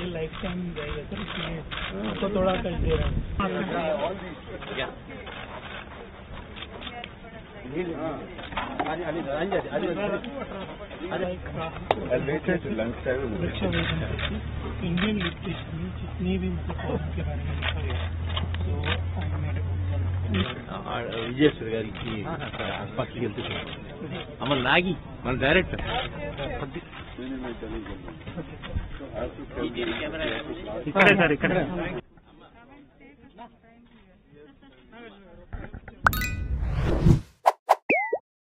Lifetime जाएगा sir इसमें उसको थोड़ा कर दे रहा इंडियन लिटरेचर में जितने भी मतलब के बारे में लिखा गया విజయేశ్వర్ గారికి హాస్పిటల్కి వెళ్తే అమలు నాగి మన డైరెక్టర్ ఇక్కడ